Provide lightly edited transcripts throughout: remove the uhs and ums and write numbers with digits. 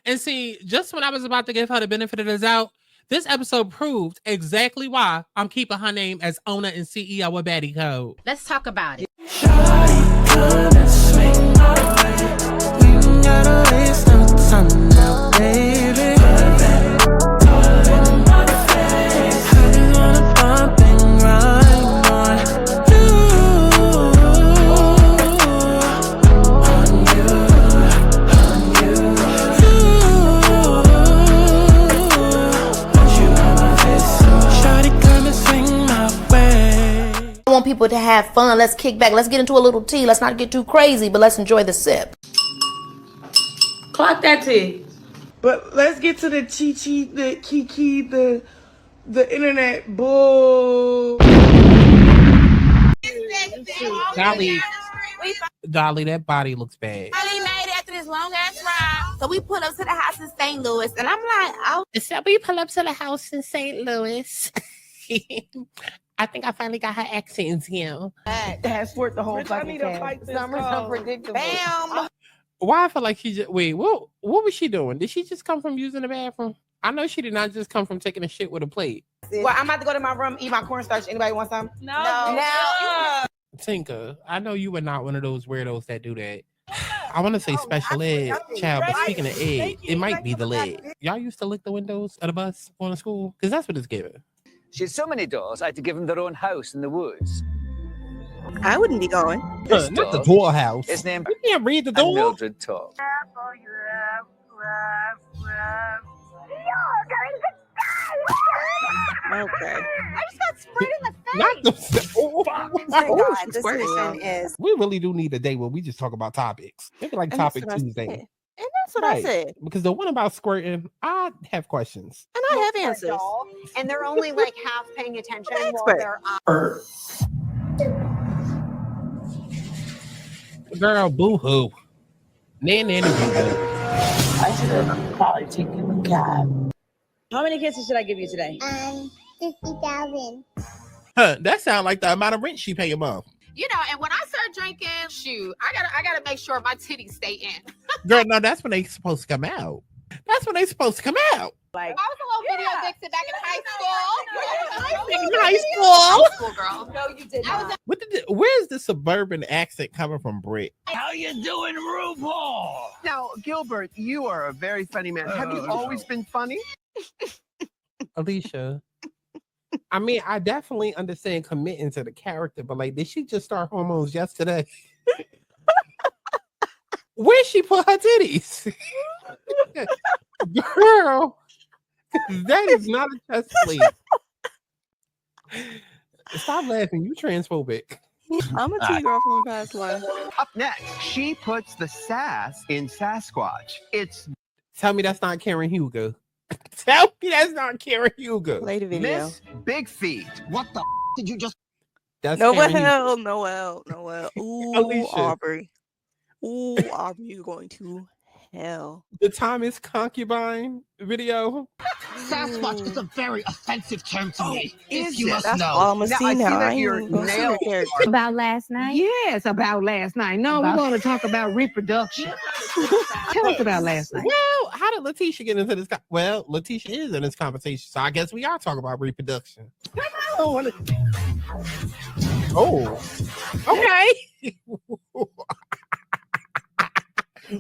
And see, just when I was about to give her the benefit of the doubt, this episode proved exactly why I'm keeping her name as owner and CEO of Baddie Code. Let's talk about it. I want people to have fun. Let's kick back. Let's get into a little tea. Let's not get too crazy, but let's enjoy the sip. Clock that tea. But let's get to the chi-chi, the kiki, the internet bull. Dolly, that body looks bad. Dolly made it after this long ass ride. So we pull up to the house in St. Louis, and I'm like, oh. So we pull up to the house in St. Louis. I think I finally got her accents here. That's worth the whole fucking cast. Summer's unpredictable. Bam. Why I feel like she just wait, what was she doing? Did she just come from using the bathroom? I know she did not just come from taking a shit with a plate. Well, I'm about to go to my room, eat my cornstarch. Anybody want some? No. Tinker, I know you were not one of those weirdos that do that. I want to say special ed, child, but speaking of ed, it might be the leg. Y'all used to lick the windows of the bus going to school? Because that's what it's giving. She had so many doors, I had to give them their own house in the woods. I wouldn't be going. Not the door house. His name You can't read the and door. Mildred talk. Okay. I just got sprayed in the face. Not the God, this mission is. We really do need a day where we just talk about topics. Maybe like And that's Topic what I said. Tuesday. And that's what I said. Because the one about squirting, I have questions. And I have answers. And they're only like half paying attention while expert. they're on. Girl, boo-hoo. Nanny boo-hoo. I should have probably taken the cab. How many kisses should I give you today? 50,000. Huh, that sounds like the amount of rent she pay a month. You know, and when I start drinking, shoot, I gotta make sure my titties stay in. Girl, no, that's when they supposed to come out. That's when they supposed to come out. Like, I was a little video vixen back in high school. In high school, girl. no, you did I was not. Where's the suburban accent coming from, Britt? How you doing, RuPaul? Now, Gilbert, you are a very funny man. Have you always been funny? Alicia. I mean, I definitely understand committing to the character, but like, did she just start hormones yesterday? Where she put her titties? Girl, that is not a chest plate. Stop laughing, you transphobic. I'm a T-girl from the past life. Up next, she puts the sass in Sasquatch. It's Tell me that's not Karen Hugo. Tell me that's not Karen Hugo. Play the video. Miss Big Feet. What the did you just... That's Karen Hugo. Noel. Ooh, Alicia. Aubrey. Ooh, Aubrey, you're going to hell. The Thomas Concubine video. Sasquatch is a very offensive term to me. is You it? must That's know. all I'm gonna Now, see I see now. that I ain't your even gonna see nail her character. About last night? Yes, about last night. No, we're going to talk about reproduction. Tell us about last night. Well, how did Letitia get into this? Well, Letitia is in this conversation, so I guess we are talking about reproduction. Oh, okay.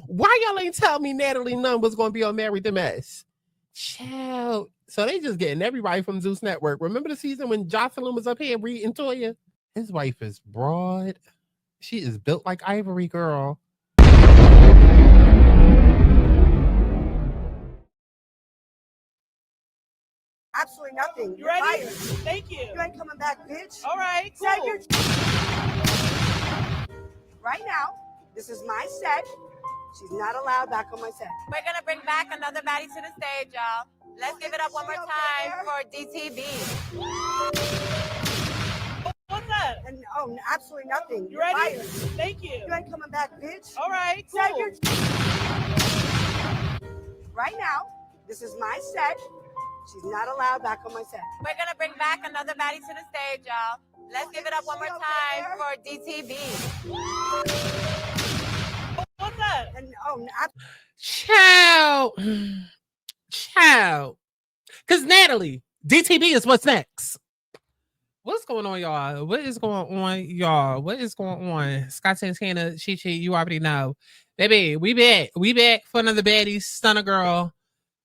Why y'all ain't tell me Natalie Nunn was going to be on Married to Mess? Child. So they just getting everybody from Zeus Network. Remember the season when Joseline was up here reading Toya? His wife is broad. She is built like ivory, girl. Absolutely nothing. You ready? Fired. Thank you. You ain't coming back, bitch. All right, Set cool. your right now. This is my set. She's not allowed back on my set. We're gonna bring back another baddie to the stage, y'all. Let's give it up one more time for DTV. What's up? And absolutely nothing. You ready? Fired. Thank you. You ain't coming back, bitch. All right, Set cool. your right now. This is my set. She's not allowed back on my set. We're gonna bring back another baddie to the stage, y'all. Let's give it up one more time for DTV. What's up? And Child. So, child, because Natalie, DTB is what's next. What's going on, y'all? What is going on, y'all? What is going on? Scott Santana, Chi, you already know. Baby, we back. We back for another Baddies Stunner Girl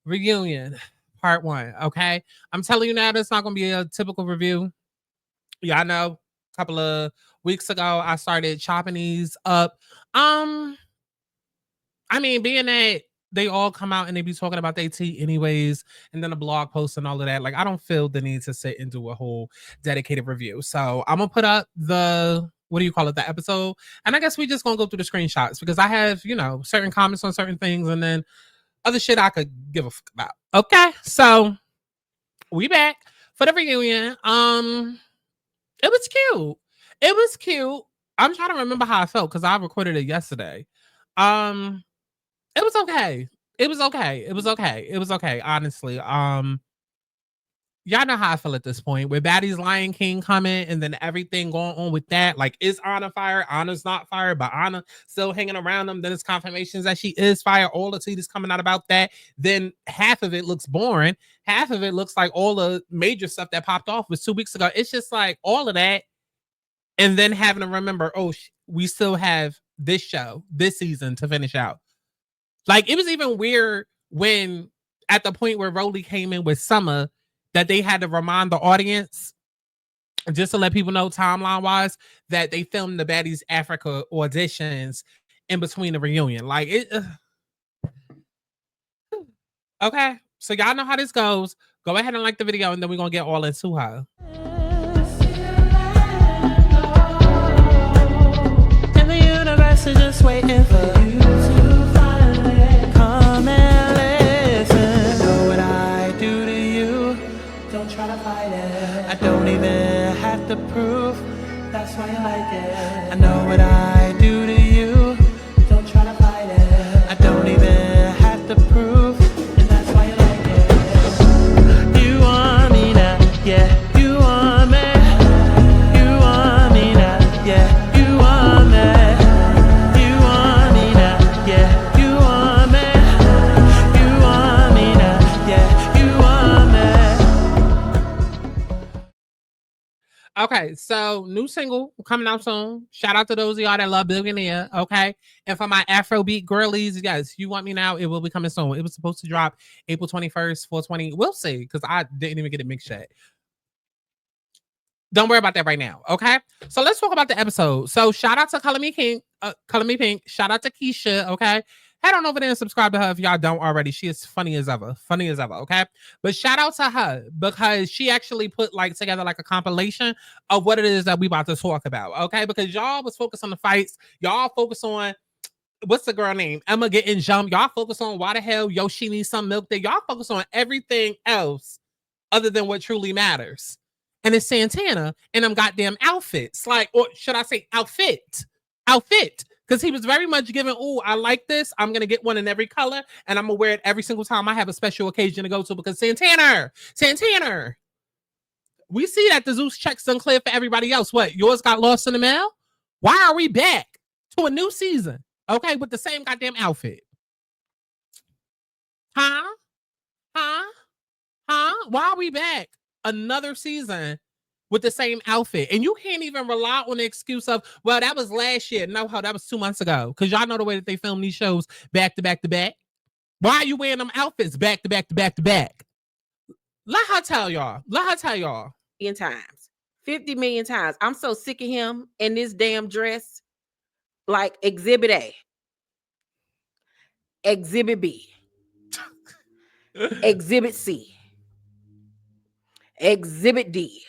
reunion, part 1, okay? I'm telling you now, that's not going to be a typical review. Y'all know, a couple of weeks ago, I started chopping these up. I mean, being that they all come out and they be talking about their tea anyways, and then a blog post and all of that, like, I don't feel the need to sit and do a whole dedicated review. So I'm gonna put up the, what do you call it, the episode, and I guess we just gonna go through the screenshots because I have, you know, certain comments on certain things and then other shit I could give a fuck about. Okay, so we back for the reunion. It was cute. It was cute. I'm trying to remember how I felt because I recorded it yesterday. It was okay. It was okay. It was okay. It was okay. Honestly, y'all know how I feel at this point. With Baddies Lion King coming and then everything going on with that, like, is Anna fired? Anna's not fired, but Anna still hanging around them. Then it's confirmations that she is fired. All the tea is coming out about that. Then half of it looks boring. Half of it looks like all the major stuff that popped off was 2 weeks ago. It's just like all of that, and then having to remember, oh, we still have this show, this season to finish out. Like, it was even weird when at the point where Rolly came in with Summer that they had to remind the audience, just to let people know timeline wise, that they filmed the Baddies Africa auditions in between the reunion. Like, it. Okay, so y'all know how this goes. Go ahead and like the video, and then we're gonna get all into her. And the universe is just waiting for you to finally come and listen. Know what I do to you? Don't try to fight it. I don't even have to prove. That's why I like it. I know what I do to you. Don't try to fight it. I don't even have to prove. And that's why I like it. You want me now, yeah. You want me. You want me now, yeah. You want me. You want me now, yeah. You want me. You want me now, yeah. You want me. Okay, so new single coming out soon. Shout out to those of y'all that love Billionaire, okay? And for my Afrobeat girlies, yes, You Want Me Now, it will be coming soon. It was supposed to drop April 21st, 420. We'll see, because I didn't even get it mixed yet. Don't worry about that right now, okay? So let's talk about the episode. So shout out to Color Me Pink. Shout out to Keisha, okay? Head on over there and subscribe to her if y'all don't already. She is funny as ever, okay? But shout out to her because she actually put together a compilation of what it is that we about to talk about, okay? Because y'all was focused on the fights. Y'all focus on, what's the girl name? Emma getting jumped. Y'all focus on why the hell Yoshi needs some milk there. Y'all focus on everything else other than what truly matters. And it's Santana and them goddamn outfits. Or should I say outfit. Because he was very much given, oh, I like this. I'm going to get one in every color. And I'm going to wear it every single time I have a special occasion to go to. Because Santana. We see that the Zeus check's unclear for everybody else. What? Yours got lost in the mail? Why are we back to a new season? Okay, with the same goddamn outfit. Huh? Why are we back another season with the same outfit? And you can't even rely on the excuse of, well, that was last year. No, that was 2 months ago. Because y'all know the way that they film these shows back to back to back. Why are you wearing them outfits back to back to back to back? Let her tell y'all. Times. 50 million times. I'm so sick of him in this damn dress. Like Exhibit A. Exhibit B. Exhibit C. Exhibit D.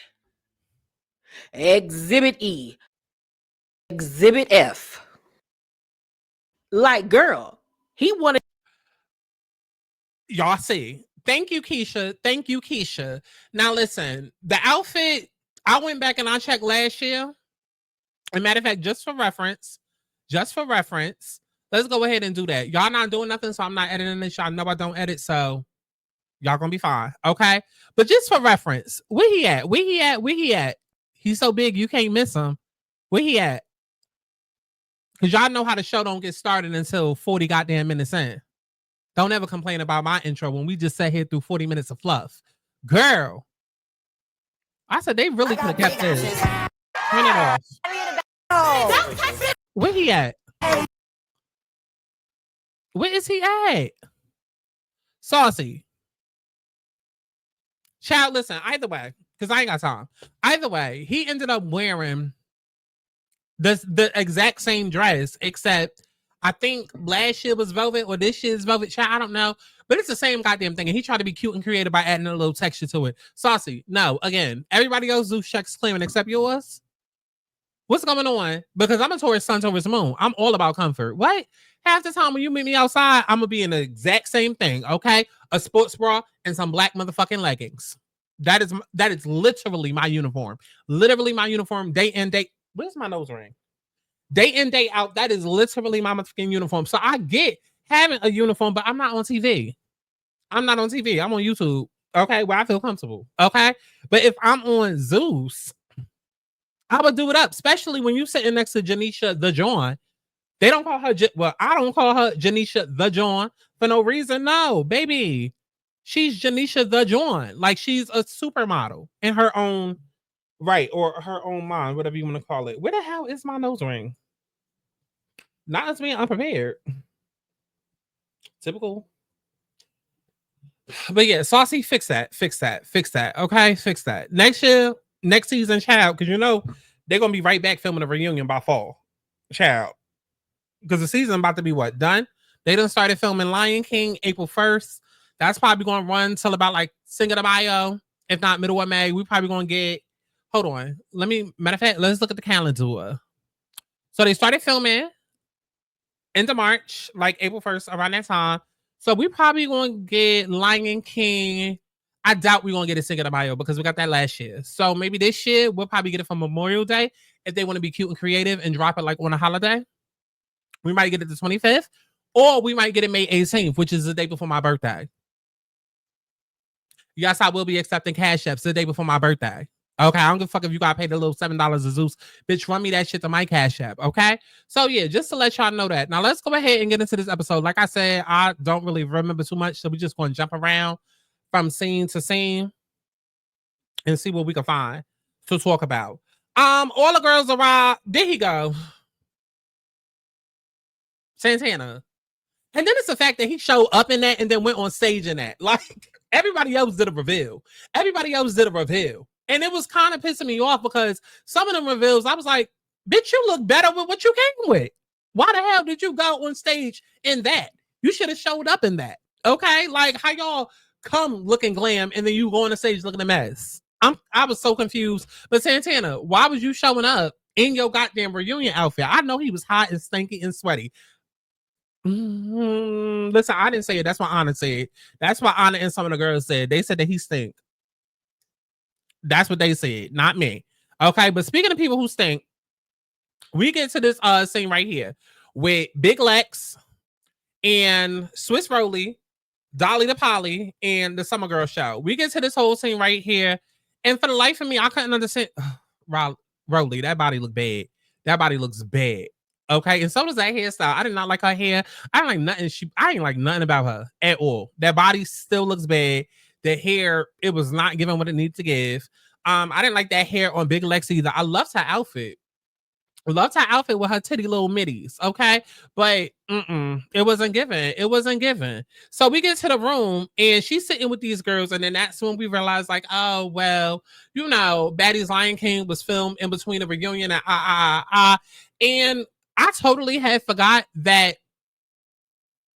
Exhibit E. Exhibit F. Like, girl, he wanted. Y'all see. Thank you, Keisha. Now, listen, the outfit, I went back and I checked last year. As a matter of fact, just for reference, let's go ahead and do that. Y'all not doing nothing, so I'm not editing this. Y'all know I don't edit, so y'all gonna be fine, okay? But just for reference, where he at? He's so big, you can't miss him. Where he at? Because y'all know how the show don't get started until 40 goddamn minutes in. Don't ever complain about my intro when we just sat here through 40 minutes of fluff. Girl. I said they really could have kept this. Turn it off. Where he at? Where is he at? Saucy. Child, listen, either way, because I ain't got time. Either way, he ended up wearing the exact same dress, except I think last year was velvet or this year's velvet. Child, I don't know. But it's the same goddamn thing. And he tried to be cute and creative by adding a little texture to it. Saucy, no. Again, everybody else Zeus checks claiming except yours. What's going on? Because I'm a Taurus sun, Taurus moon. I'm all about comfort. What? Half the time when you meet me outside, I'm going to be in the exact same thing, okay? A sports bra and some black motherfucking leggings. That is literally my uniform. Literally my uniform, day in, day. Where's my nose ring? Day in, day out. That is literally my motherfucking uniform. So I get having a uniform, but I'm not on TV. I'm not on TV. I'm on YouTube, okay? Where I feel comfortable, okay? But if I'm on Zeus, I would do it up, especially when you sitting next to Janisha the John. They don't call her, I don't call her Janisha the John for no reason. No, baby. She's Janisha the John. Like, she's a supermodel in her own right, or her own mind, whatever you want to call it. Where the hell is my nose ring? Not as being unprepared. Typical. But yeah, Saucy, fix that. Okay, fix that. Next year, next season, child, because you know they're gonna be right back filming a reunion by fall, child. Because the season about to be what, done? They done started filming Lion King April 1st. That's probably gonna run till about like Cinco de Mayo, if not middle of May. We probably gonna get. Hold on, matter of fact, let's look at the calendar. So they started filming end of March, like April 1st, around that time. So we probably gonna get Lion King. I doubt we're gonna get a Cinco de Mayo because we got that last year. So maybe this year we'll probably get it for Memorial Day if they want to be cute and creative and drop it like on a holiday. We might get it the 25th, or we might get it May 18th, which is the day before my birthday. Yes, I will be accepting cash apps the day before my birthday. Okay, I don't give a fuck if you gotta pay the little $7 a Zeus. Bitch, run me that shit to my cash app, okay? So yeah, just to let y'all know that. Now let's go ahead and get into this episode. Like I said, I don't really remember too much, so we're just gonna jump around from scene to scene and see what we can find to talk about. All the girls arrived. There he go. Santana. And then it's the fact that he showed up in that and then went on stage in that. Like, everybody else did a reveal. And it was kind of pissing me off because some of them reveals, I was like, bitch, you look better with what you came with. Why the hell did you go on stage in that? You should have showed up in that. Okay? Like, how y'all come looking glam and then you go on the stage looking a mess? I was so confused. But Santana, why was you showing up in your goddamn reunion outfit? I know he was hot and stinky and sweaty. Listen, I didn't say it. That's what Anna said. That's what Anna and some of the girls said. They said that he stink. That's what they said, not me. Okay, but speaking of people who stink, we get to this scene right here with Big Lex and Swiss Rolly, Dolly the Polly, and the Summer Girl Show. We get to this whole scene right here, and for the life of me, I couldn't understand. Rolly, that body look bad. That body looks bad. Okay, and so does that hairstyle. I did not like her hair. I didn't like nothing. I ain't like nothing about her at all. That body still looks bad. The hair, it was not giving what it needed to give. I didn't like that hair on Big Lex either. I loved her outfit. With her titty little middies, okay? But it wasn't given. So we get to the room and she's sitting with these girls, and then that's when we realized, like, oh, well, you know, Baddies Lion King was filmed in between the reunion and and I totally had forgot that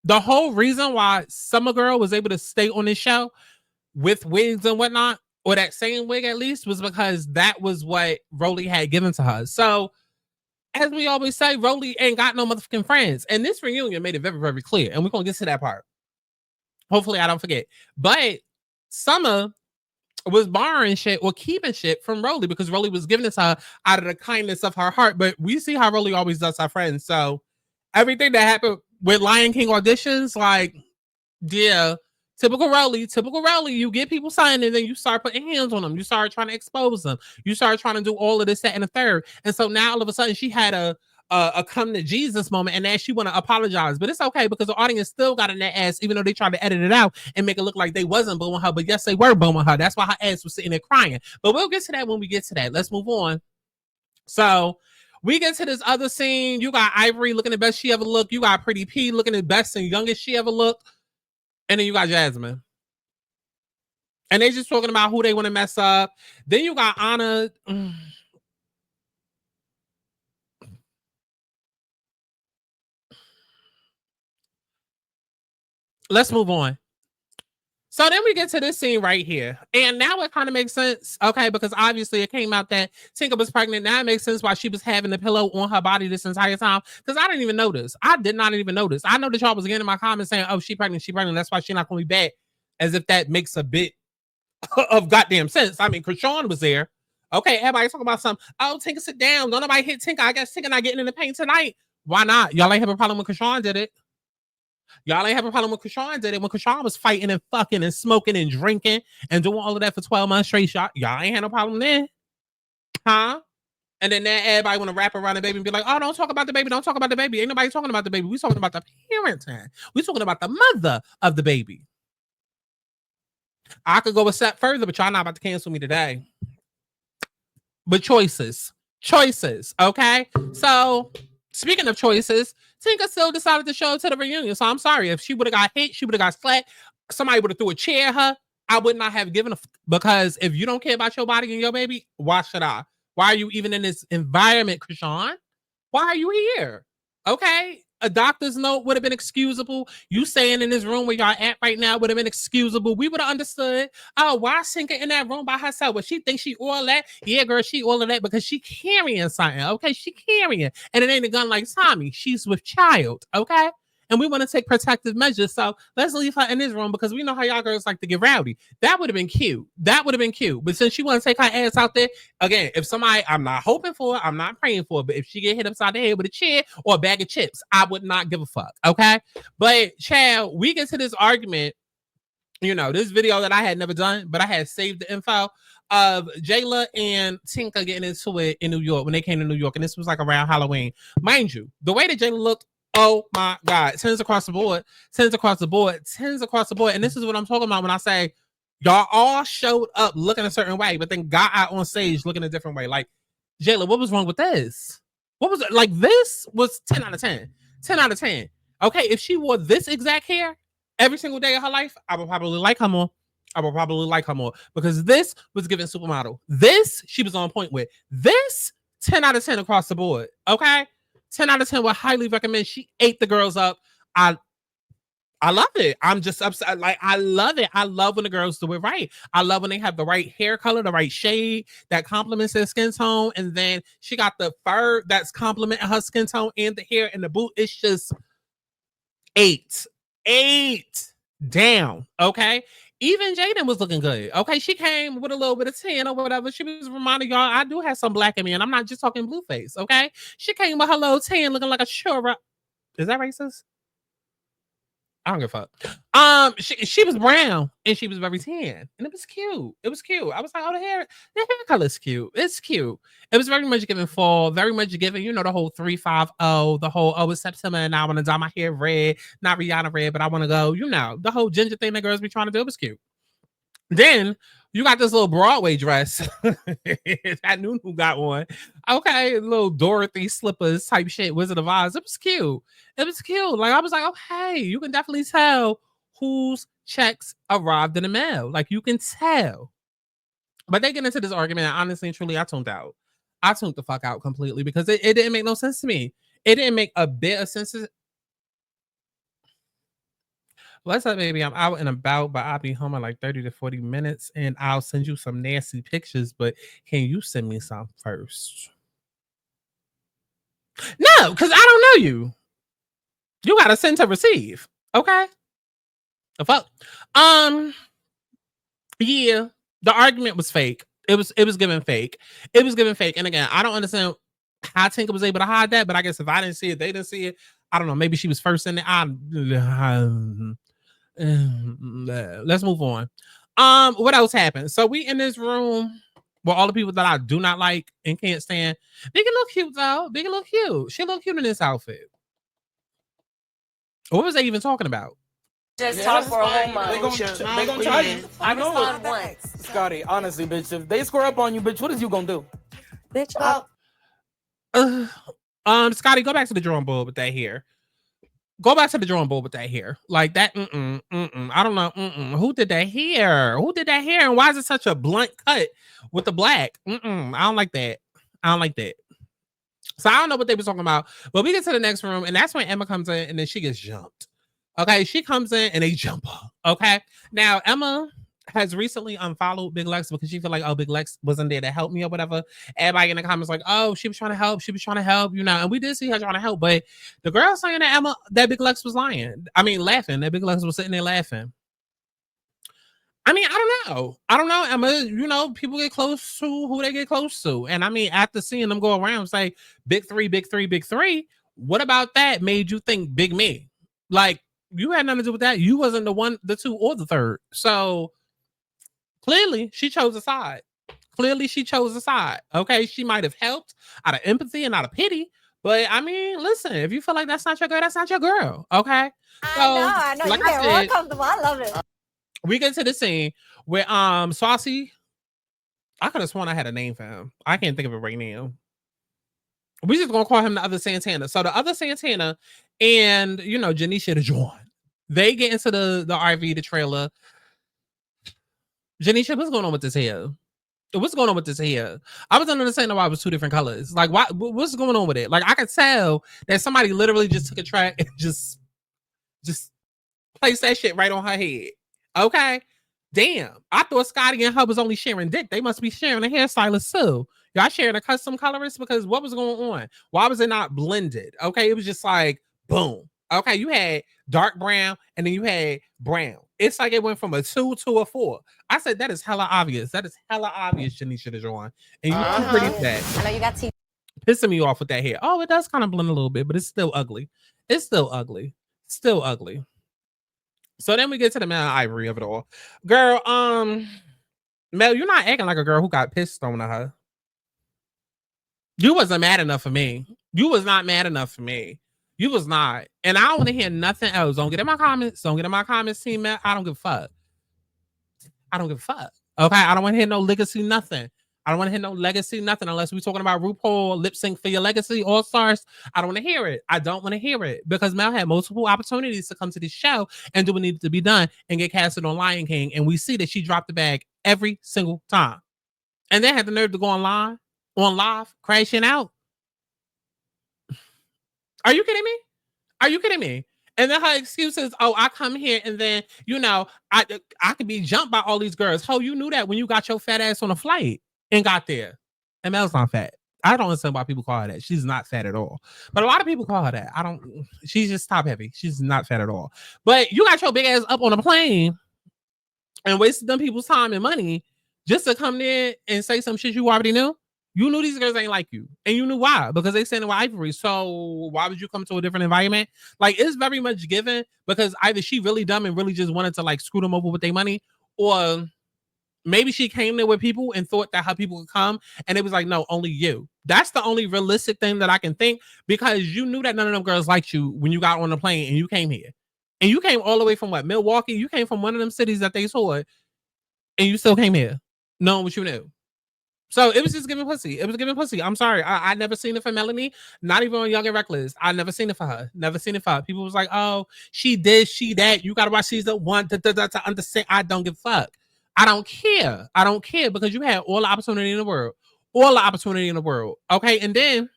the whole reason why Summer Girl was able to stay on this show with wigs and whatnot, or that same wig at least, was because that was what Rolly had given to her. So, as we always say, Rolly ain't got no motherfucking friends. And this reunion made it very, very clear. And we're going to get to that part. Hopefully I don't forget. But Summer was borrowing shit or keeping shit from Rolly because Rolly was giving it to her out of the kindness of her heart. But we see how Rolly always does her friends. So everything that happened with Lion King auditions, like, yeah, typical Rolly, you get people signed and then you start putting hands on them. You start trying to expose them. You start trying to do all of this, that, and the third. And so now all of a sudden she had a a come to Jesus moment, and then she want to apologize, but it's okay because the audience still got in that ass, even though they tried to edit it out and make it look like they wasn't booing her, but yes, they were booing her. That's why her ass was sitting there crying. But we'll get to that when we get to that. Let's move on. So we get to this other scene. You got Ivory looking the best she ever looked. You got Pretty P looking the best and youngest she ever looked, and then you got Jasmine. And they just talking about who they want to mess up. Then you got Anna. Let's move on. So then we get to this scene right here. And now it kind of makes sense, okay? Because obviously it came out that Tinker was pregnant. Now it makes sense why she was having the pillow on her body this entire time. Because I didn't even notice. I did not even notice. I know that y'all was getting in my comments saying, oh, she pregnant. That's why she's not going to be back. As if that makes a bit of goddamn sense. I mean, Krishan was there. Okay, everybody talking about something. Oh, Tinker, sit down. Don't nobody hit Tinker. I guess Tinker not getting in the paint tonight. Why not? Y'all ain't have a problem when Krishan did it. Y'all ain't have a problem when Krishan did it. When Krishan was fighting and fucking and smoking and drinking and doing all of that for 12 months straight, y'all ain't had no problem then. Huh? And then everybody want to wrap around the baby and be like, oh, don't talk about the baby. Don't talk about the baby. Ain't nobody talking about the baby. We talking about the parenting. We talking about the mother of the baby. I could go a step further, but y'all not about to cancel me today. But choices, okay? So speaking of choices, Tinker still decided to show up to the reunion. So I'm sorry. If she would have got hit, she would have got slapped. Somebody would have threw a chair at her. I would not have given a because if you don't care about your body and your baby, why should I? Why are you even in this environment, Krishan? Why are you here? Okay. A doctor's note would have been excusable. You staying in this room where y'all at right now would have been excusable. We would have understood. Oh, why Tinker in that room by herself? Well, she thinks she all that. Yeah, girl, she all of that because she carrying something. Okay, she carrying. And it ain't a gun like Tommy. She's with child. Okay. And we want to take protective measures. So let's leave her in this room because we know how y'all girls like to get rowdy. That would have been cute. But since she want to take her ass out there, again, if somebody, I'm not hoping for it, I'm not praying for it, but if she get hit upside the head with a chair or a bag of chips, I would not give a fuck. Okay. But child, we get to this argument, this video that I had never done, but I had saved the info of Jayla and Tinker getting into it in New York when they came to New York. And this was like around Halloween. Mind you, the way that Jayla looked, oh my God, tens across the board. And this is what I'm talking about when I say y'all all showed up looking a certain way, but then got out on stage looking a different way. Like, Jayla, what was wrong with this? What was it? Like, this was 10 out of 10. 10 out of 10. Okay, if she wore this exact hair every single day of her life, I would probably like her more. Because this was giving supermodel. This, she was on point with. This, 10 out of 10 across the board. Okay? 10 out of 10 would highly recommend. She ate the girls up. I love it. I'm just upset. Like, I love it. I love when the girls do it right. I love when they have the right hair color, the right shade that complements their skin tone. And then she got the fur that's complementing her skin tone and the hair and the boot. It's just 8 down. Okay. Even Jaden was looking good. Okay, she came with a little bit of tan or whatever. She was reminding y'all, I do have some black in me, and I'm not just talking blue face. Okay, she came with her little tan, looking like a sure. Is that racist? I don't give a fuck. She was brown and she was very tan, and it was cute. I was like, oh, the hair color is cute. It's cute. It was very much giving fall, very much giving, the whole 350, the whole it's September and I want to dye my hair red, not Rihanna red, but I want to go, the whole ginger thing that girls be trying to do. It was cute. Then you got this little Broadway dress. That Nunu got one. Okay, little Dorothy slippers type shit, Wizard of Oz. It was cute. Like, I was like, okay, you can definitely tell whose checks arrived in the mail. Like, you can tell. But they get into this argument, and honestly and truly, I tuned out. I tuned the fuck out completely because it didn't make no sense to me. It didn't make a bit of sense. What's up, baby? I'm out and about, but I'll be home in like 30 to 40 minutes, and I'll send you some nasty pictures, but can you send me some first? No, because I don't know you. You got to send to receive. Okay? The fuck? Yeah, the argument was fake. It was given fake. And again, I don't understand how Tinker was able to hide that, but I guess if I didn't see it, they didn't see it. I don't know. Maybe she was first in it. Let's move on. What else happened? So we in this room Well, all the people that I do not like and can't stand. Biggie look cute though. Biggie look cute. She look cute in this outfit. What was they even talking about? Just talk for a whole month. They gonna try you. I know respond it. once. Scotty, honestly, bitch, if they square up on you, bitch, what is you gonna do? Bitch, Scotty, go back to the drawing board with that hair. Go back to the drawing board with that hair. Like that, I don't know. Who did that hair? Who did that hair? And why is it such a blunt cut with the black? I don't like that. I don't like that. So I don't know what they were talking about. But we get to the next room, and that's when Emma comes in, and then she gets jumped. Okay, she comes in and they jump her. Okay. Now Emma has recently unfollowed Big Lex because she feel like, oh, Big Lex wasn't there to help me or whatever. Everybody in the comments like, oh, she was trying to help. She was trying to help, you know. And we did see her trying to help, but the girl saying that Big Lex was lying. I mean, laughing. That Big Lex was sitting there laughing. I mean, I don't know, Emma. You know, people get close to who they get close to. And I mean, after seeing them go around say big three, big three, big three, what about that made you think big me? Like, you had nothing to do with that. You wasn't the one, the two, or the third. So clearly she chose a side. Okay. She might have helped out of empathy and out of pity. But I mean, listen, if you feel like that's not your girl, that's not your girl. Okay. I know. Like You get real comfortable. I love it. We get to the scene where Saucy, I could have sworn I had a name for him. I can't think of it right now. We just gonna call him the other Santana. So the other Santana and Janisha to join. They get into the RV, the trailer. Janisha, what's going on with this hair? What's going on with this hair? I was understanding why it was two different colors. Like, what's going on with it? Like, I could tell that somebody literally just took a track and just placed that shit right on her head. Okay. Damn. I thought Scotty and her was only sharing dick. They must be sharing a hairstylist too. Y'all sharing a custom colorist because what was going on? Why was it not blended? Okay. It was just like, boom. Okay. You had dark brown and then you had brown. It's like it went from a 2 to a 4. I said, that is hella obvious. That is hella obvious, Janisha DeJoy. And you look pretty fat. I know you got teeth. Pissing me off with that hair. Oh, it does kind of blend a little bit, but it's still ugly. It's still ugly. Still ugly. So then we get to the Mel Ivory of it all. Girl, Mel, you're not acting like a girl who got pissed thrown at her. You wasn't mad enough for me. You was not mad enough for me. You was not. And I don't want to hear nothing else. Don't get in my comments. Don't get in my comments, team, Mel. I don't give a fuck. I don't give a fuck. Okay? I don't want to hear no legacy, nothing. I don't want to hear no legacy, nothing, unless we're talking about RuPaul, lip sync for your legacy, All Stars. I don't want to hear it. I don't want to hear it because Mel had multiple opportunities to come to this show and do what needed to be done and get casted on Lion King. And we see that she dropped the bag every single time. And then had the nerve to go on live, crashing out. Are you kidding me? Are you kidding me? And then her excuse is, oh, I come here and then, I could be jumped by all these girls. Oh, you knew that when you got your fat ass on a flight and got there. And Mel's not fat. I don't understand why people call her that. She's not fat at all. But a lot of people call her that. She's just top heavy. She's not fat at all. But you got your big ass up on a plane and wasted them people's time and money just to come there and say some shit you already knew. You knew these girls ain't like you. And you knew why. Because they standing with Ivory. So why would you come to a different environment? Like, it's very much given because either she really dumb and really just wanted to like screw them over with their money, or maybe she came there with people and thought that her people could come and it was like, no, only you. That's the only realistic thing that I can think, because you knew that none of them girls liked you when you got on the plane and you came here. And you came all the way from what? Milwaukee? You came from one of them cities that they toured and you still came here knowing what you knew. So it was just giving pussy. It was giving pussy. I'm sorry. I never seen it for Melanie. Not even on Young and Reckless. I never seen it for her. Never seen it for her. People was like, oh, she did, she that. You got to watch season 1 to understand. I don't give a fuck. I don't care. I don't care because you had all the opportunity in the world. All the opportunity in the world. Okay. And then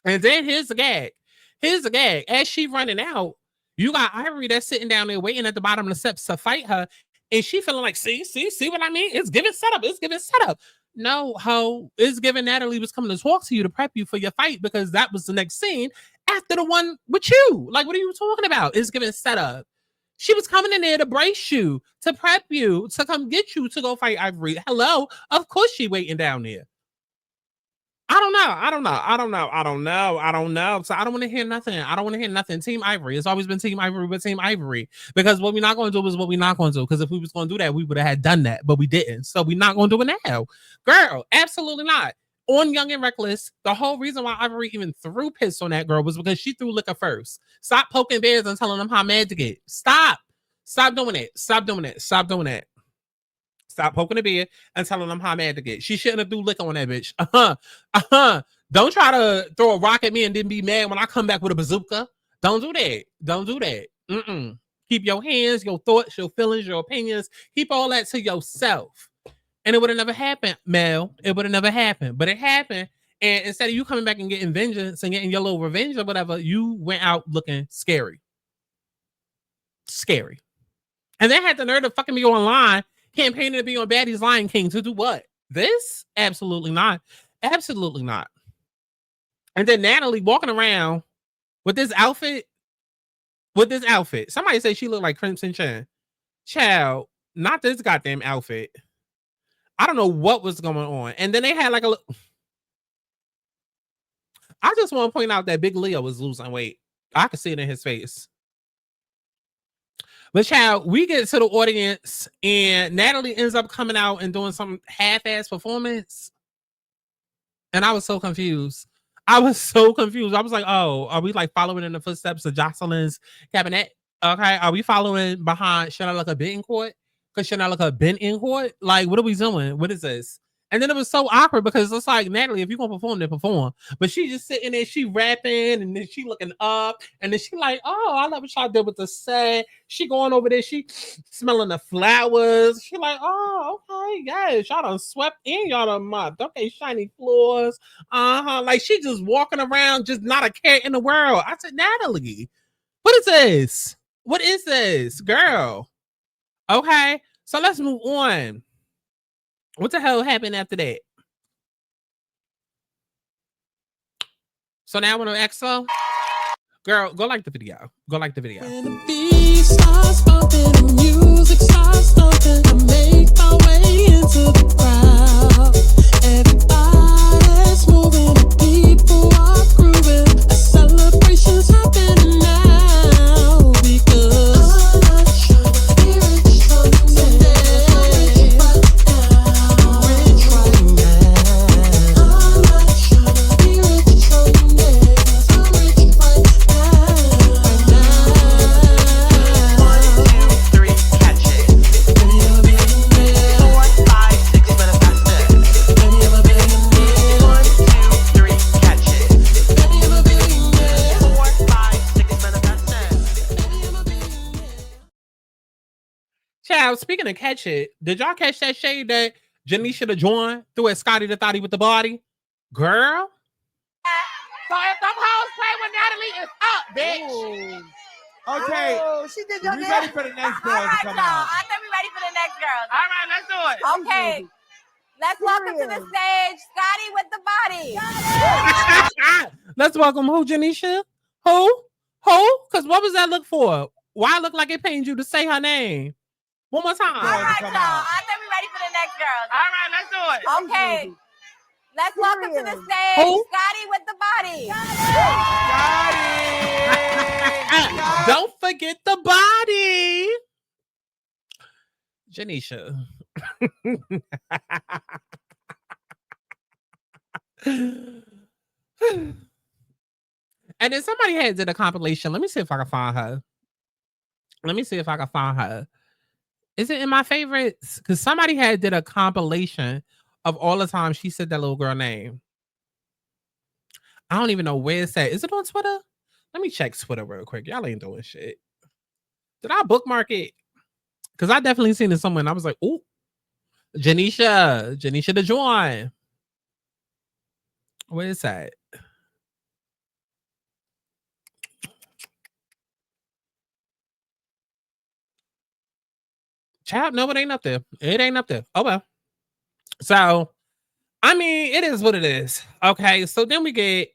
here's the gag. Here's the gag. As she running out, you got Ivory that's sitting down there waiting at the bottom of the steps to fight her. And she feeling like, see what I mean? It's giving setup. It's giving setup. No, ho, it's giving Natalie was coming to talk to you to prep you for your fight because that was the next scene after the one with you. Like, what are you talking about? It's giving setup. She was coming in there to brace you, to prep you, to come get you to go fight Ivory. Hello, of course she waiting down there. I don't know. So I don't want to hear nothing. Team Ivory. It's always been Team Ivory, but Team Ivory. Because what we're not going to do is what we're not going to do. Because if we was going to do that, we would have had done that, but we didn't. So we're not going to do it now. Girl, absolutely not. On Young and Reckless, the whole reason why Ivory even threw piss on that girl was because she threw liquor first. Stop poking bears and telling them how mad to get. Stop doing it. Stop poking the bear and telling them how mad to get. She shouldn't have threw liquor on that bitch. Don't try to throw a rock at me and then be mad when I come back with a bazooka. Don't do that. Keep your hands, your thoughts, your feelings, your opinions. Keep all that to yourself. And it would have never happened, Mel. It would have never happened. But it happened. And instead of you coming back and getting vengeance and getting your little revenge or whatever, you went out looking scary. Scary. And they had the nerve to fucking be online campaigning to be on Baddies Lion King to do what? This? Absolutely not. Absolutely not. And then Natalie walking around with this outfit. Somebody say she looked like Crimson Chan. Child, not this goddamn outfit. I don't know what was going on. And then they had like a... I just want to point out that Big Leo was losing weight. I could see it in his face. But child, we get to the audience and Natalie ends up coming out and doing some half-ass performance. And I was so confused. I was like, oh, are we like following in the footsteps of Joseline's cabinet? Okay. Are we following behind Chanel like a bit in court? Because Chanel like a been in court? Like, what are we doing? What is this? And then it was so awkward because it's like, Natalie, if you're going to perform, then perform. But she just sitting there, she rapping, and then she looking up, and then she like, oh, I love what y'all did with the set. She going over there, she smelling the flowers. She like, oh, okay, yes, y'all done swept in, y'all done mopped. Okay, shiny floors. Like she just walking around, just not a care in the world. I said, Natalie, what is this? What is this, girl? Okay, so let's move on. What the hell happened after that? So now I want to exo. Girl, go like the video. Go like the video. When the beat starts bumping, the music starts thumping, I make my way into the crowd. Everybody's moving, the people are grooving. A celebration's happening now because I'm not trying to be rich someday. Child, speaking of catch it, did y'all catch that shade that Janisha the Join threw at Scotty the Thotty with the body? Girl. So if them hoes play with Natalie, it's up, bitch. Okay. Oh, she did we ready for the next girl to come out. I think we're ready for the next girl. All right, let's do it. Okay. Let's welcome to the stage Scotty with the body. Let's welcome who, Janisha? Who? Because what was that look for? Why look like it pained you to say her name? One more time. All right, y'all. I think we're ready for the next girl. All right, let's do it. Okay. Let's welcome to the stage Who? Scotty with the body. Scotty! Don't forget the body. Janisha. And then somebody had did a compilation. Let me see if I can find her. Is it in my favorites? Because somebody had did a compilation of all the time she said that little girl name. I don't even know where it's at. Is it on Twitter? Let me check Twitter real quick. Y'all ain't doing shit. Did I bookmark it? Because I definitely seen it somewhere and I was like, ooh, Janisha the Join. Where is that? Child, no, it ain't up there. It ain't up there. Oh, well. So, I mean, it is what it is. Okay, so then we get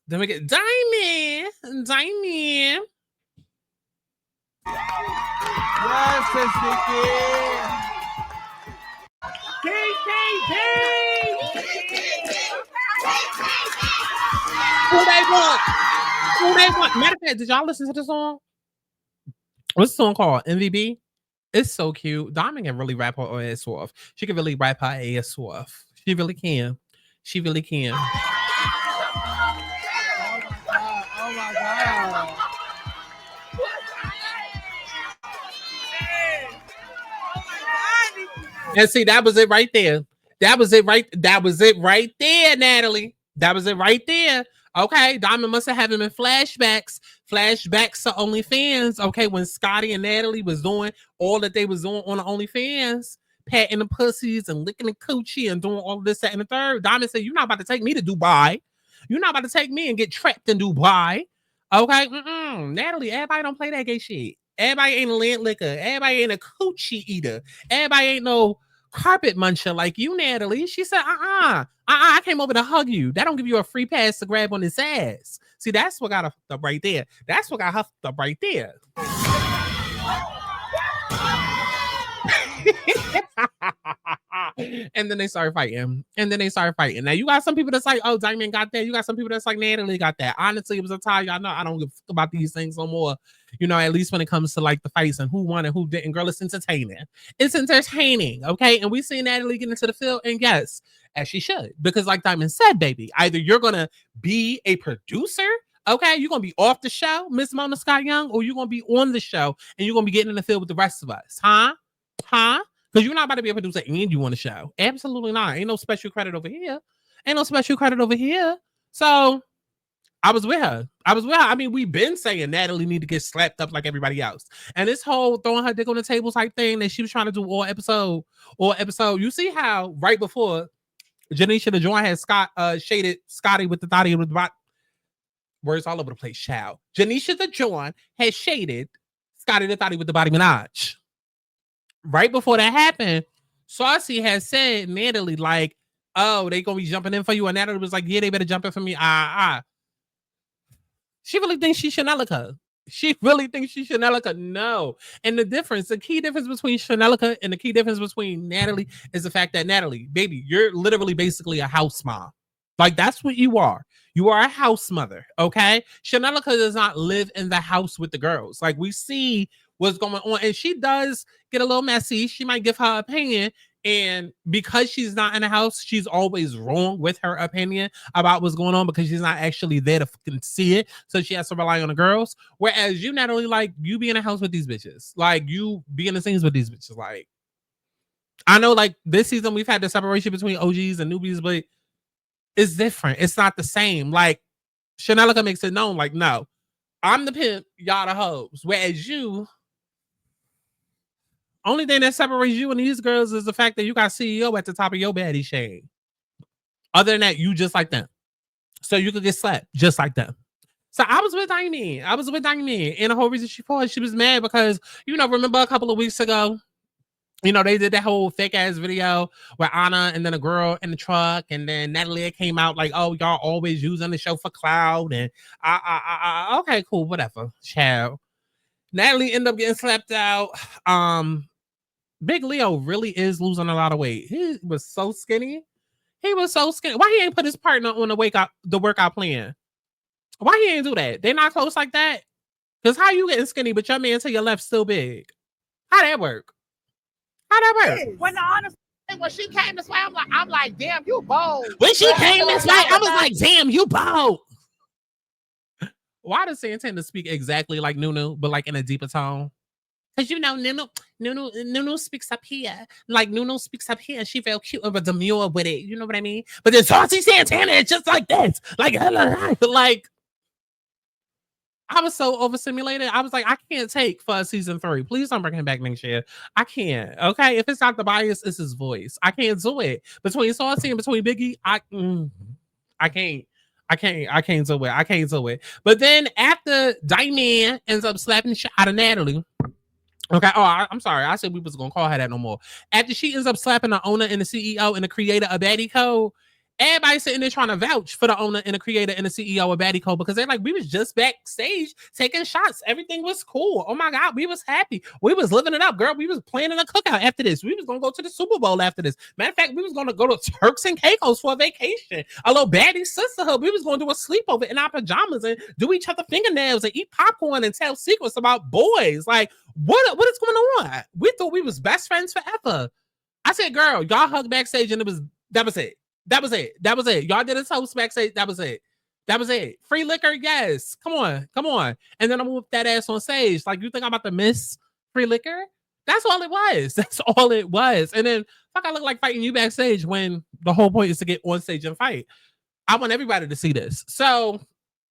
Diamond. Yes, Sister KKD! Who they want? Matter of fact, did y'all listen to the song? What's the song called? MVB? It's so cute. Diamond can really rap her ass off. She can really rap her ass off. She really can. She really can. Oh my God. And see, that was it right there. That was it right there, Natalie. That was it right there. Okay, Diamond must have had him in flashbacks to OnlyFans. Okay, when Scotty and Natalie was doing all that they was doing on the OnlyFans, patting the pussies and licking the coochie and doing all of this, that, and the third. Diamond said, "You're not about to take me to Dubai. You're not about to take me and get trapped in Dubai." Okay, Natalie, everybody don't play that gay shit. Everybody ain't a lint licker. Everybody ain't a coochie eater. Everybody ain't no carpet muncher like you, Natalie. She said, I came over to hug you. That don't give you a free pass to grab on his ass. See, that's what got her up right there. That's what got her up right there. And then they started fighting. Now you got some people that's like, oh, Diamond got that. You got some people that's like, Natalie got that. Honestly, it was a tie. Y'all know I don't give a fuck about these things no more. You know, at least when it comes to like the fights and who won and who didn't. Girl, it's entertaining. It's entertaining, okay? And we see Natalie get into the field, and yes, as she should. Because like Diamond said, baby, either you're going to be a producer, okay? You're going to be off the show, Miss Mona Scott Young, or you're going to be on the show and you're going to be getting in the field with the rest of us. Huh? Because you're not about to be a producer and you want a show. Absolutely not. Ain't no special credit over here. So I was with her. I mean, we've been saying Natalie need to get slapped up like everybody else. And this whole throwing her dick on the table type thing that she was trying to do all episode. You see how right before Janisha the Joint had shaded Scotty with the thotty with the words all over the place, child. Janisha the Joint had shaded Scotty the thotty with the body Minaj. Right before that happened, Saucy had said Natalie like, oh, they gonna be jumping in for you. And Natalie was like, yeah, they better jump in for me. She really thinks she's Chanelica. No. And the key difference between Chanelica and the key difference between Natalie is the fact that Natalie, baby, you're literally basically a house mom. Like, that's what you are. You are a house mother, okay? Chanelica does not live in the house with the girls. Like, we see what's going on. And she does get a little messy. She might give her opinion. And because she's not in the house, she's always wrong with her opinion about what's going on because she's not actually there to fucking see it. So she has to rely on the girls. Whereas you, Natalie, like, you be in the house with these bitches. Like, you be in the scenes with these bitches. Like, I know, like, this season we've had the separation between OGs and newbies, but it's different. It's not the same. Like, Chanelica makes it known, like, no, I'm the pimp, y'all the hoes. Whereas you, only thing that separates you and these girls is the fact that you got CEO at the top of your baddie chain. Other than that, you just like them. So you could get slapped just like them. So I was with Diamond. And the whole reason she fought, she was mad because, you know, remember a couple of weeks ago, you know, they did that whole fake ass video with Anna and then a girl in the truck. And then Natalie came out like, oh, y'all always using the show for clout. And okay, cool, whatever. Child. Natalie ended up getting slapped out. Big Leo really is losing a lot of weight. He was so skinny. Why he ain't put his partner on the workout plan? Why he ain't do that? They not close like that? Because how you getting skinny, but your man to your left still big? How that work? When she came this way, I'm like, damn, you bold. When she came this way, I was like, damn, you bold. Why does Santana speak exactly like Nunu, but like in a deeper tone? Because, you know, Nunu speaks up here. Like, Nunu speaks up here. She felt cute and demure with it. You know what I mean? But then Saucy Santana is just like this. Like, I was so overstimulated. I was like, I can't take for season 3. Please don't bring him back next year. I can't. Okay? If it's not the bias, it's his voice. I can't do it. Between Saucy and between Biggie, I can't. I can't do it. But then after Diamond ends up slapping the shit out of Natalie, okay. Oh, I'm sorry. I said we was gonna call her that no more. After she ends up slapping the owner and the CEO and the creator of Baddie Code, Everybody sitting there trying to vouch for the owner and the creator and the CEO of Baddie Co because they're like, we was just backstage taking shots. Everything was cool. Oh my God, we was happy. We was living it up, girl. We was planning a cookout after this. We was gonna go to the Super Bowl after this. Matter of fact, we was gonna go to Turks and Caicos for a vacation. A little Baddie sisterhood. We was gonna do a sleepover in our pajamas and do each other fingernails and eat popcorn and tell secrets about boys. Like, what is going on? We thought we was best friends forever. I said, girl, y'all hugged backstage and that was it. That was it. Y'all did a toast backstage. That was it. Free liquor, yes. Come on. And then I moved that ass on stage. Like, you think I'm about to miss free liquor? That's all it was. And then fuck, I look like fighting you backstage when the whole point is to get on stage and fight. I want everybody to see this. So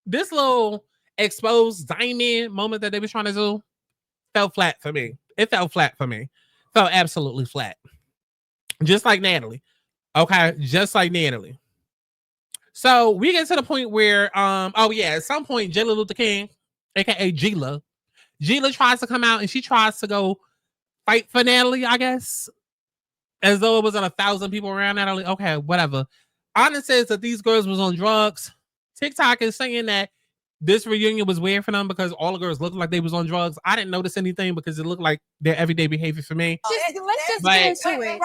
this little exposed diamond moment that they was trying to do fell flat for me. It fell flat for me. Fell absolutely flat. Just like Natalie. Okay, just like Natalie. So we get to the point where, at some point, Jayla Luther King, aka Gila tries to come out and she tries to go fight for Natalie, I guess, as though it wasn't 1,000 people around Natalie. Okay, whatever. Anna says that these girls was on drugs. TikTok is saying that this reunion was weird for them because all the girls looked like they was on drugs. I didn't notice anything because it looked like their everyday behavior for me. Let's just get into it.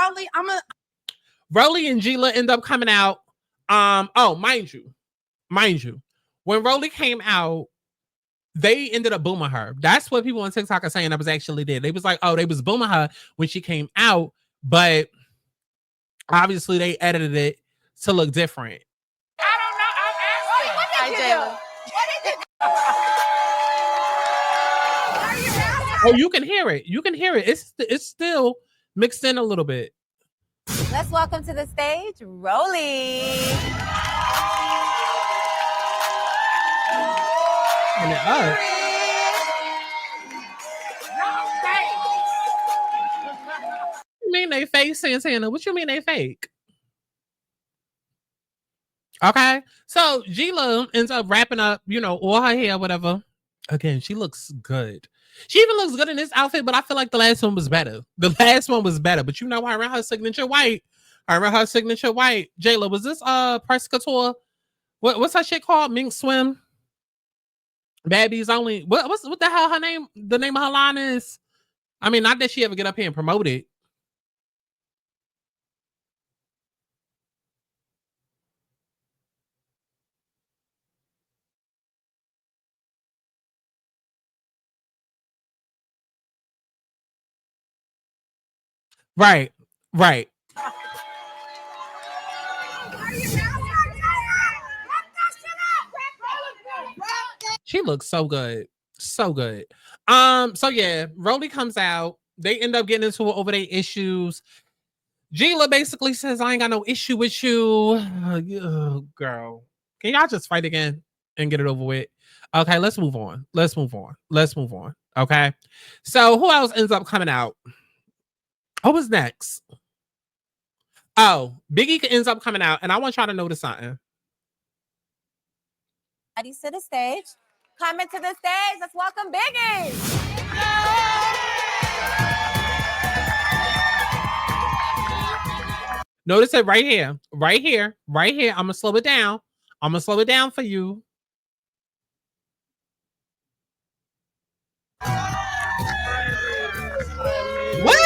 Rolly and Gila end up coming out. Mind you, when Rolly came out, they ended up booming her. That's what people on TikTok are saying that was actually there. They was like, they was booming her when she came out, but obviously they edited it to look different. What did you do? Oh, you can hear it. It's still mixed in a little bit. Let's welcome to the stage, Rolly. And it up. What you mean they fake, Santana? What you mean they fake? Okay, so Gila ends up wrapping up, all her hair, whatever. Again, she looks good. She even looks good in this outfit, but I feel like the last one was better. But you know why? Around her signature white. Jayla, was this Press Couture? What's her shit called? Mink Swim? Baddies only. What the hell her name? The name of her line is? I mean, not that she ever get up here and promote it. Right. She looks so good. So good. So yeah, Rolly comes out. They end up getting into it over their issues. Gila basically says, I ain't got no issue with you. Girl, can y'all just fight again and get it over with? Okay, let's move on. Okay. So who else ends up coming out? Who was next? Oh, Biggie ends up coming out, and I want y'all to notice something. Baddies to the stage. Coming to the stage. Let's welcome Biggie. Notice it right here. I'm gonna slow it down. For you. What?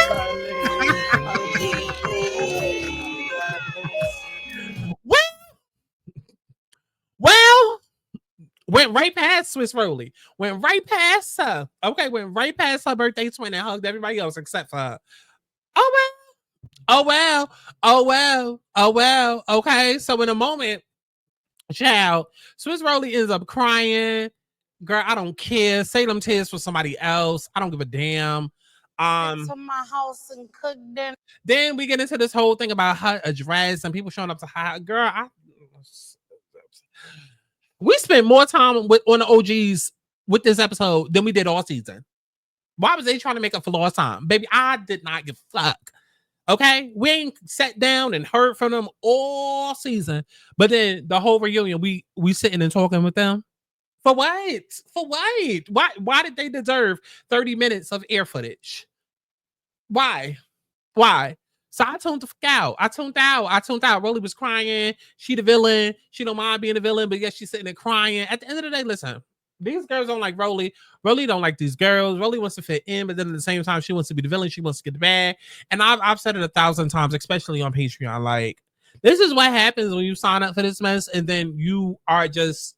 Well, went right past Swiss Rolly. Went right past her. Okay, went right past her birthday twin and hugged everybody else except for her. Oh well. Okay, so in a moment, child, Swiss Rolly ends up crying. Girl, I don't care. Say them tears for somebody else. I don't give a damn. To my house and cook dinner. Then we get into this whole thing about her address and people showing up to her. Girl, we spent more time on the OGs with this episode than we did all season. Why was they trying to make up for lost time? Baby, I did not give a fuck. Okay? We ain't sat down and heard from them all season. But then the whole reunion, we sitting and talking with them. For what? Why did they deserve 30 minutes of air footage? Why? So I tuned the fuck out. I tuned out. Rolly was crying. She the villain. She don't mind being the villain, but yet she's sitting there crying. At the end of the day, listen, these girls don't like Rolly. Rolly don't like these girls. Rolly wants to fit in, but then at the same time, she wants to be the villain. She wants to get the bag. And I've said it 1,000 times, especially on Patreon. Like, this is what happens when you sign up for this mess, and then you are just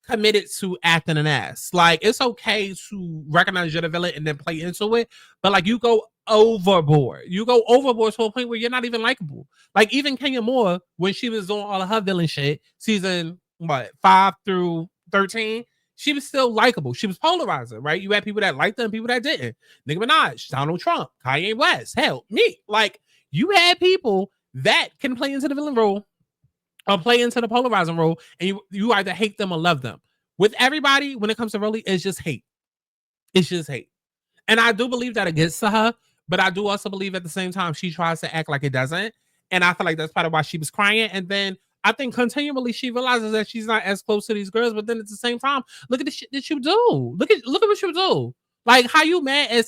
committed to acting an ass. Like, it's okay to recognize you're the villain and then play into it, but like, you go overboard. You go overboard to a point where you're not even likable. Like, even Kenya Moore, when she was doing all of her villain shit, season 5 through 13, she was still likable. She was polarizing, right? You had people that liked her and people that didn't. Nicki Minaj, Donald Trump, Kanye West, hell, me. Like, you had people that can play into the villain role or play into the polarizing role, and you either hate them or love them. With everybody, when it comes to Rolly, it's just hate. It's just hate. And I do believe that it gets to her, but I do also believe at the same time she tries to act like it doesn't. And I feel like that's part of why she was crying. And then I think continually she realizes that she's not as close to these girls, but then at the same time, look at the shit that you do. Look at what you do. Like, how you mad at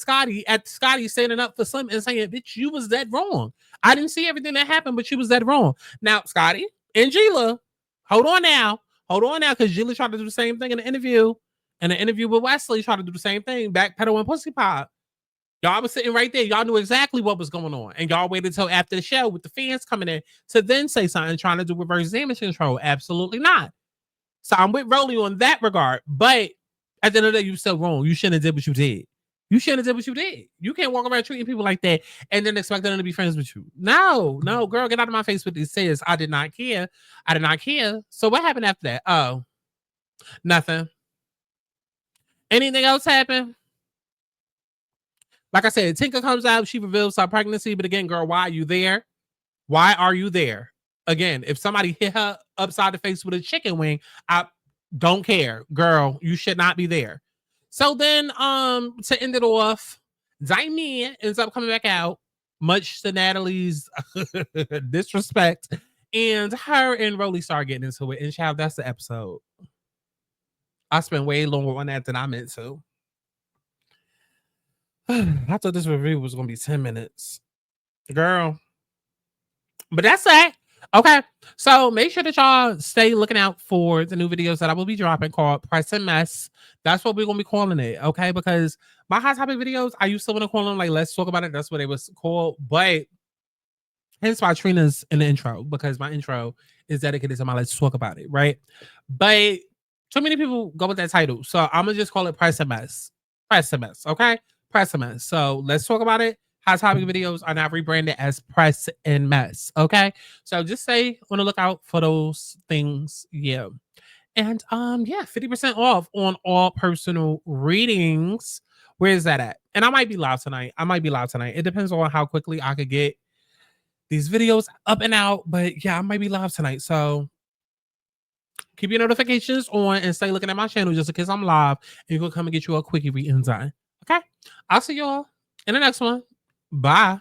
Scotty standing up for something and saying, bitch, you was that wrong. I didn't see everything that happened, but you was that wrong. Now, Scotty and Gila, hold on now, because Gila tried to do the same thing in the interview. And the interview with Wesley tried to do the same thing, backpedal and pussy pop. Y'all was sitting right there. Y'all knew exactly what was going on. And y'all waited until after the show with the fans coming in to then say something, trying to do reverse damage control. Absolutely not. So I'm with Rolly on that regard. But at the end of the day, you still wrong. You shouldn't have did what you did. You can't walk around treating people like that and then expect them to be friends with you. No, girl, get out of my face with these says. I did not care. So what happened after that? Oh, nothing. Anything else happen? Like I said, Tinker comes out, she reveals her pregnancy, but again, girl, why are you there? Why are you there? Again, if somebody hit her upside the face with a chicken wing, I don't care. Girl, you should not be there. So then, to end it off, Diamond ends up coming back out, much to Natalie's disrespect, and her and Rolly start getting into it. And child, that's the episode. I spent way longer on that than I meant to. I thought this review was going to be 10 minutes. Girl. But that's it. Okay. So make sure that y'all stay looking out for the new videos that I will be dropping called Press and Mess. That's what we're going to be calling it. Okay. Because my hot topic videos, I used to want to call them like, let's talk about it. That's what it was called. But hence why Trina's in the intro, because my intro is dedicated to my let's talk about it. Right. But too many people go with that title. So I'm going to just call it Press and Mess. Press and Mess. Okay. Press and Mess. So let's talk about it. Hot topic videos are now rebranded as Press and Mess. Okay. So just stay on the lookout for those things. Yeah. And yeah, 50% off on all personal readings. Where is that at? And I might be live tonight. It depends on how quickly I could get these videos up and out. But yeah, I might be live tonight. So keep your notifications on and stay looking at my channel just in case I'm live. And you can come and get you a quickie read and done. Okay. I'll see y'all in the next one. Bye.